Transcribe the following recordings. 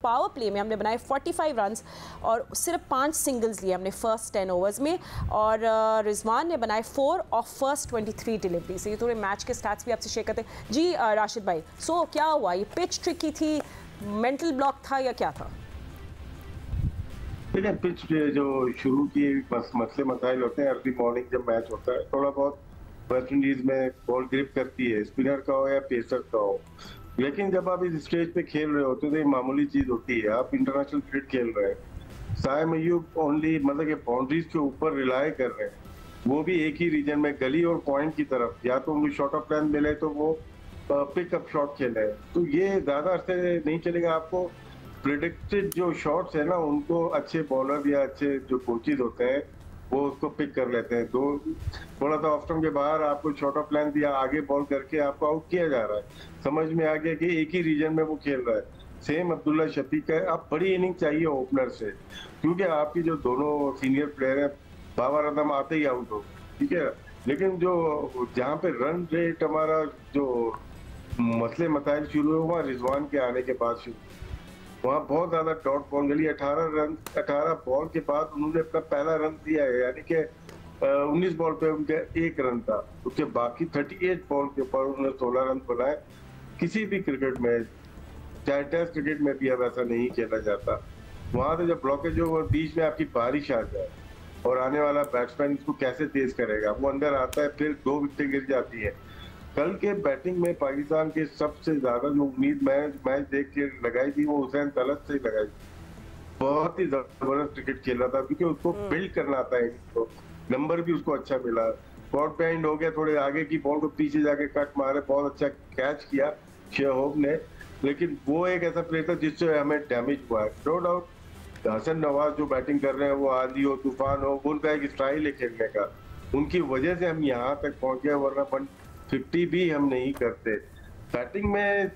Power play में हमने बनाए 45 रन्स और सिर्फ 5 सिंगल्स लिए हमने फर्स्ट 10 ओवर्स में, और रिजवान ने बनाए 4 ऑफ फर्स्ट 23 डिलीवरी से। ये थोड़े मैच के स्टैट्स भी आपसे शेयर करते हैं जी। राशिद भाई, सो क्या हुआ, ये पिच ट्रिकी थी, मेंटल ब्लॉक था या क्या था? देखिए, पिच जो शुरू की मसले मसाइल होते हैं अर्ली मॉर्निंग जब मैच होता है, थोड़ा बहुत वेस्ट इंडीज में बॉल ग्रिप करती है, स्पिनर का हो या पेसर का हो। लेकिन जब आप इस स्टेज पे खेल रहे होते हो तो ये मामूली चीज होती है, आप इंटरनेशनल क्रिकेट खेल रहे हैं। साइम अय्यूब ओनली मतलब कि बाउंड्रीज के ऊपर रिलाय कर रहे हैं, वो भी एक ही रीजन में गली और पॉइंट की तरफ, या तो उनको शॉर्ट ऑफ लेंथ मिले तो वो पिकअप शॉट खेले। तो ये ज्यादा अरसे नहीं चलेगा। आपको प्रिडिक्टेड जो शॉट्स है ना, उनको अच्छे बॉलर या अच्छे जो कोचेज होते हैं वो उसको पिक कर लेते हैं। तो थोड़ा सा ऑफ स्टंप के बाहर आपको शॉर्ट ऑफ लेंथ या आगे बॉल करके आपको आउट किया जा रहा है, समझ में आ गया कि एक ही रीजन में वो खेल रहा है। सेम अब्दुल्ला शफीक का, आप बड़ी इनिंग चाहिए ओपनर से, क्योंकि आपकी जो दोनों सीनियर प्लेयर है बाबर आजम आते ही आउट हो, ठीक है। लेकिन जो जहाँ पे रन रेट हमारा जो मसले मसाइल शुरू हुए वहाँ रिजवान के आने के बाद शुरू, वहाँ बहुत ज्यादा डॉट बॉल गली। 18 बॉल के बाद उन्होंने अपना पहला रन दिया है, यानी कि 19 बॉल पे उनका 1 रन था। उसके बाकी 38 बॉल के ऊपर उन्होंने 16 रन बनाए। किसी भी क्रिकेट में, चाहे टेस्ट क्रिकेट में भी अब ऐसा नहीं खेला जाता। वहां से जब ब्लॉकेज हो और बीच में आपकी बारिश आ जाए और आने वाला बैट्समैन इसको कैसे तेज करेगा, वो अंदर आता है, फिर 2 विकेटें गिर जाती है। कल के बैटिंग में पाकिस्तान के सबसे ज्यादा जो उम्मीद मैच देख के लगाई थी वो हुसैन तलत से ही लगाई थी। बहुत ही जबरदस्त क्रिकेट खेल रहा था, क्योंकि उसको बिल्ड करना आता है, तो नंबर भी उसको अच्छा मिला। शॉर्ट बेहाइंड हो गया, थोड़े आगे की बॉल को पीछे जाके कट मारे, बहुत अच्छा कैच किया शेहोब ने। लेकिन वो एक ऐसा प्लेयर था जिससे हमें डैमेज हुआ है, नो डाउट। हसन नवाज जो बैटिंग कर रहे हैं, वो आंधी हो तूफान हो, उनका एक स्टाइल है खेलने का, उनकी वजह से हम यहाँ तक पहुंचे, वरना 150 भी हम नहीं करते। बैटिंग में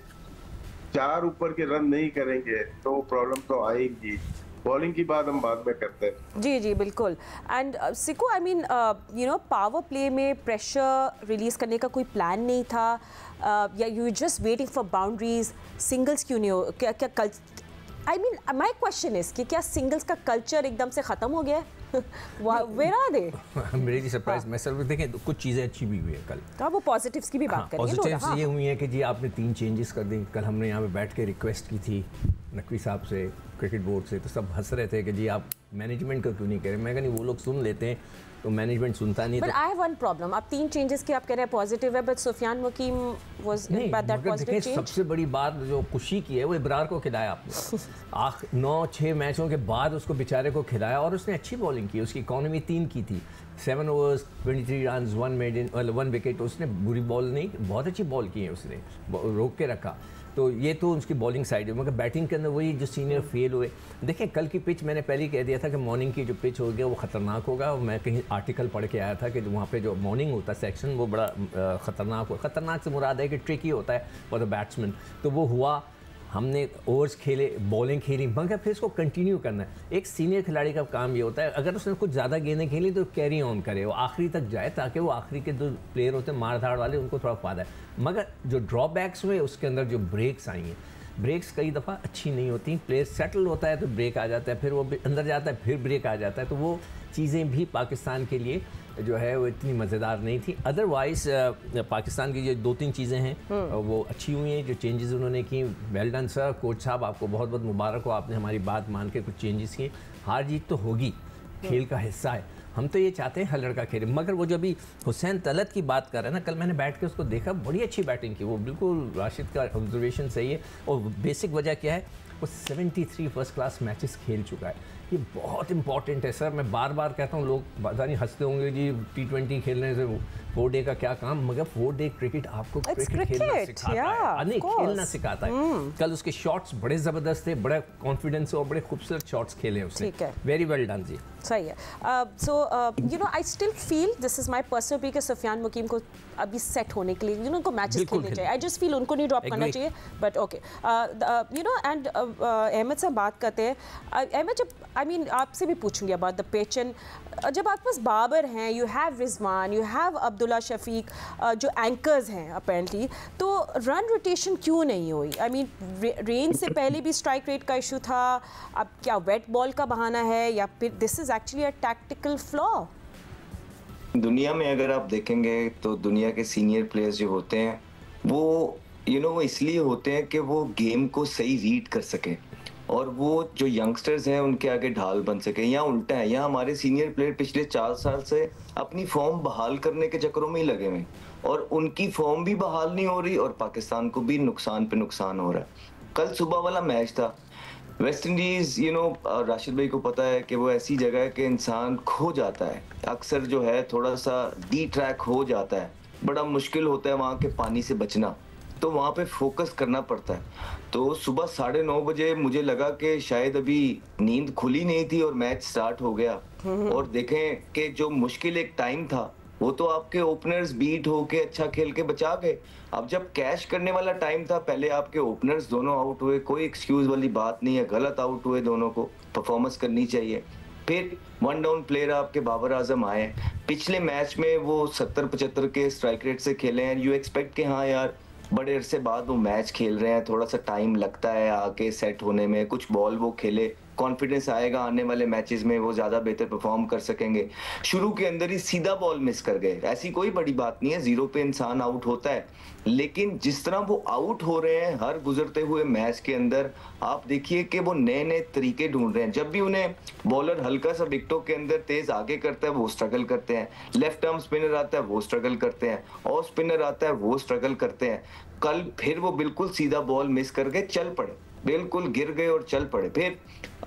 4 ऊपर के रन नहीं करेंगे तो प्रॉब्लम तो आएगी। बॉलिंग की बात हम बाद में करते हैं। जी जी बिल्कुल। And सिको, I mean you know, power play में प्रेशर रिलीज करने का कोई प्लान नहीं था, या you just waiting for boundaries? Singles क्यों नहीं हो? क्या I mean my question is कि क्या सिंगल्स का कल्चर एकदम से ख़त्म हो गया है? Where are they? मेरी सरप्राइज मैं सर देखें, कुछ चीज़ें अच्छी भी हुई है कल। तो वो पॉजिटिव्स की भी बात करेंगे। पॉजिटिव्स ये हुई है कि जी आपने 3 चेंजेस कर दी। कल हमने यहाँ पे बैठ के रिक्वेस्ट की थी नकवी साहब से, क्रिकेट बोर्ड से, तो सब हंस रहे थे कि जी आप मैनेजमेंट का क्यों नहीं कह रहे। मैं नहीं, वो लोग सुन लेते हैं तो मैनेजमेंट सुनता नहीं। But I have one problem, आप 3 चेंजेस के आप कह रहे हैं पॉजिटिव है, बट सुफियान वकीम वाज दैट पॉजिटिव चेंज। सबसे बड़ी बात जो खुशी की है वो इब्रार को खिलाया आपने। 9-6 मैचों के बाद उसको बेचारे को खिलाया और उसने अच्छी बॉलिंग की। उसकी इकॉनमी 3 की थी, 7 ओवर्स 23 रन, 1 विकेट। उसने बुरी बॉल नहीं, बहुत अच्छी बॉल की है उसने, रोक के रखा। तो ये तो उसकी बॉलिंग साइड है, मगर बैटिंग के अंदर वही जो सीनियर फेल हुए। देखें कल की पिच मैंने पहले ही कह दिया था कि मॉर्निंग की जो पिच होगी वो ख़तरनाक होगा। और मैं कहीं आर्टिकल पढ़ के आया था कि वहाँ पे जो मॉर्निंग होता है सेक्शन वो बड़ा ख़तरनाक हो। ख़तरनाक से मुराद है कि ट्रिकी होता है फॉर द बैट्समैन। तो वो हुआ, हमने ओवर्स खेले, बॉलिंग खेली, मगर फिर इसको कंटिन्यू करना है। एक सीनियर खिलाड़ी का काम ये होता है, अगर उसने कुछ ज़्यादा गेंदें खेली तो कैरी ऑन करे, वो आखिरी तक जाए, ताकि वो आखिरी के जो प्लेयर होते हैं मार धाड़ वाले, उनको थोड़ा फ़ायदा है। मगर जो ड्रॉबैक्स हुए उसके अंदर जो ब्रेक्स आई हैं, ब्रेक्स कई दफ़ा अच्छी नहीं होती। प्लेयर सेटल होता है तो ब्रेक आ जाता है, फिर वो अंदर जाता है, फिर ब्रेक आ जाता है। तो वो चीज़ें भी पाकिस्तान के लिए जो है वो इतनी मज़ेदार नहीं थी। अदरवाइज़ पाकिस्तान की जो 2-3 चीज़ें हैं वो अच्छी हुई हैं, जो चेंजेस उन्होंने की। वेल डन सर, कोच साहब आपको बहुत बहुत मुबारक हो, आपने हमारी बात मान के कुछ चेंजेस किए। हार जीत तो होगी, खेल का हिस्सा है, हम तो ये चाहते हैं हर लड़का खेले। मगर वो जो अभी हुसैन तलत की बात कर रहे हैं ना, कल मैंने बैठ के उसको देखा, बड़ी अच्छी बैटिंग की। वो बिल्कुल राशिद का ऑब्जर्वेशन सही है। और बेसिक वजह क्या है, वो 73 फर्स्ट क्लास मैचेस खेल चुका है। ये बहुत इंपॉर्टेंट है सर। मैं बार बार कहता हूँ, लोग पता नहीं हंसते होंगे जी T20 खेलने से 4 डे का क्या काम, मगर 4 डे क्रिकेट आपको क्रिकेट खेलना सिखाता है, नहीं खेलना सिखाता है। कल उसके शॉट्स बड़े ज़बरदस्त थे, बड़ा कॉन्फिडेंस और बड़े खूबसूरत शॉट्स खेले उसने। वेरी वेल डन जी। सही है। So you know, I still feel, this is my personal opinion, कि सुफियान वकीम को अभी सेट होने के लिए यू नो उनको मैचेस खेलने चाहिए। आई जस्ट फील उनको नहीं ड्रॉप करना चाहिए। But okay, you know, and Ahmad sahab बात करते हैं। अहमद, जब आई मीन आपसे भी पूछूंगी अबाउट द पिच, एंड जब आपके पास बाबर हैं, you have Rizwan, you have Abdullah Shafique जो एंकर्स हैं अपेरेंटली, तो रन रोटेशन क्यों नहीं हुई? आई मीन रेन से पहले भी स्ट्राइक रेट का इशू था, अब क्या वेट बॉल का बहाना है या फिर this is actually a tactical flaw? दुनिया में अगर आप देखेंगे तो दुनिया के सीनियर प्लेयर्स जो होते हैं वो वो इसलिए होते हैं कि वो गेम को सही रीड कर सकें और वो जो यंगस्टर्स हैं उनके आगे ढाल बन सके। या उल्टा है, या हमारे सीनियर प्लेयर पिछले 4 साल से अपनी फॉर्म बहाल करने के चक्करों में ही लगे हुए और उनकी फॉर्म भी बहाल नहीं हो रही और पाकिस्तान को भी नुकसान पे नुकसान हो रहा है। कल सुबह वाला मैच था वेस्ट इंडीज, राशिद भाई को पता है कि वो ऐसी जगह है कि इंसान खो जाता है, अक्सर जो है थोड़ा सा डी ट्रैक हो जाता है, बड़ा मुश्किल होता है वहाँ के पानी से बचना, तो वहाँ पे फोकस करना पड़ता है। तो सुबह 9:30 बजे मुझे लगा कि शायद अभी नींद खुली नहीं थी और मैच स्टार्ट हो गया, और देखें कि जो मुश्किल एक टाइम था वो तो आपके ओपनर्स बीट होके अच्छा खेल के बचा गए। अब जब कैश करने वाला टाइम था, पहले आपके ओपनर्स दोनों आउट हुए, कोई एक्सक्यूज वाली बात नहीं है, गलत आउट हुए दोनों को, परफॉर्मेंस करनी चाहिए। फिर 1 डाउन प्लेयर आपके बाबर आजम आए, पिछले मैच में वो 70-75 के स्ट्राइक रेट से खेले हैं। यू एक्सपेक्ट कि हाँ यार बड़े अरसे बाद वो मैच खेल रहे हैं, थोड़ा सा टाइम लगता है आके सेट होने में, कुछ बॉल वो खेले, कॉन्फिडेंस आएगा आने वाले मैचेस में, वो ज्यादा बेहतर परफॉर्म कर सकेंगे। शुरू के अंदर ही सीधा बॉल मिस कर गए, ऐसी कोई बड़ी बात नहीं है, 0 पे इंसान आउट होता है, लेकिन जिस तरह वो आउट हो रहे हैं हर गुजरते हुए मैच के अंदर, आप देखिए कि वो नए नए तरीके ढूंढ रहे हैं। जब भी उन्हें बॉलर हल्का सा विकेटों के अंदर तेज आगे करता है वो स्ट्रगल करते हैं, लेफ्ट आर्म स्पिनर आता है वो स्ट्रगल करते हैं, और स्पिनर आता है वो स्ट्रगल करते हैं। कल फिर वो बिल्कुल सीधा बॉल मिस करके चल पड़े, बिल्कुल गिर गए और चल पड़े। फिर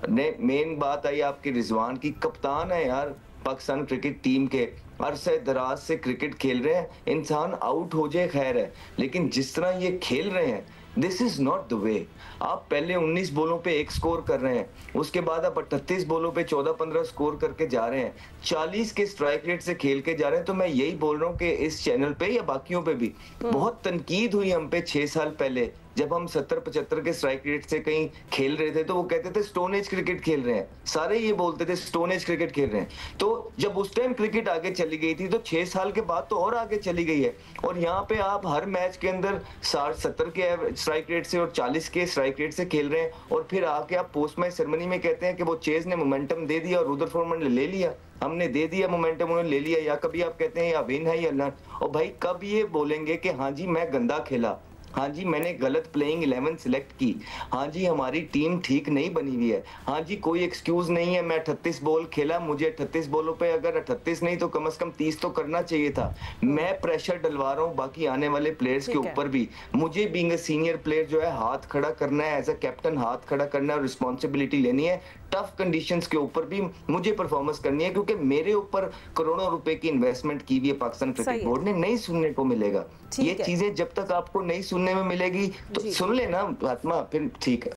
मेन बात आई आपके रिजवान की, कप्तान है यार पाकिस्तान क्रिकेट टीम के, अरसे दराज से क्रिकेट खेल रहे हैं, इंसान आउट हो जाए खैर है, लेकिन जिस तरह ये खेल रहे हैं this is not the way. आप पहले 19 बॉलों पे 1 स्कोर कर रहे हैं, उसके बाद आप 38 बॉलों पे 14-15 स्कोर करके जा रहे हैं, 40 के स्ट्राइक रेट से खेल के जा रहे हैं। तो मैं यही बोल रहा हूँ कि इस चैनल पे या बाकियों पे भी बहुत तनकीद हुई हम पे 6 साल पहले, जब हम 70-75 के स्ट्राइक रेट से कहीं खेल रहे थे तो वो कहते थे स्टोन एज क्रिकेट खेल रहे हैं, सारे ये बोलते थे स्टोन एज क्रिकेट खेल रहे हैं। तो जब उस टाइम क्रिकेट आगे चली गई थी तो 6 साल के बाद तो और आगे चली गई है, और यहाँ पे आप हर मैच के अंदर 60-70 के स्ट्राइक रेट से और 40 के स्ट्राइक रेट से खेल रहे हैं, और फिर आके आप पोस्ट मैच सेरेमनी में कहते हैं कि वो चेज ने मोमेंटम दे दिया और रुदरफोर्ड ने ले लिया, हमने दे दिया मोमेंटम, उन्होंने ले लिया। या कभी आप कहते हैं या विन है या लर्न, और भाई कब ये बोलेंगे कि हाँ जी मैं गंदा खेला, हाँ जी मैंने गलत प्लेइंग 11 सिलेक्ट की, हाँ जी हमारी टीम ठीक नहीं बनी हुई है, हाँ जी कोई एक्सक्यूज नहीं है, मैं 38 बॉल खेला, मुझे 38 बॉलों पे अगर 38 नहीं तो कम से कम 30 तो करना चाहिए था। मैं प्रेशर डलवा रहा हूँ बाकी आने वाले प्लेयर्स के ऊपर भी, मुझे बीइंग अ सीनियर प्लेयर जो है हाथ खड़ा करना है, एज अ कैप्टन हाथ खड़ा करना है और रिस्पॉन्सिबिलिटी लेनी है। टफ कंडीशंस के ऊपर भी मुझे परफॉर्मेंस करनी है, क्योंकि मेरे ऊपर करोड़ों रुपए की इन्वेस्टमेंट की हुई है पाकिस्तान क्रिकेट बोर्ड ने। नहीं सुनने को मिलेगा ये चीजें, जब तक आपको नहीं सुनने में मिलेगी तो सुन लेना फातिमा, फिर ठीक है।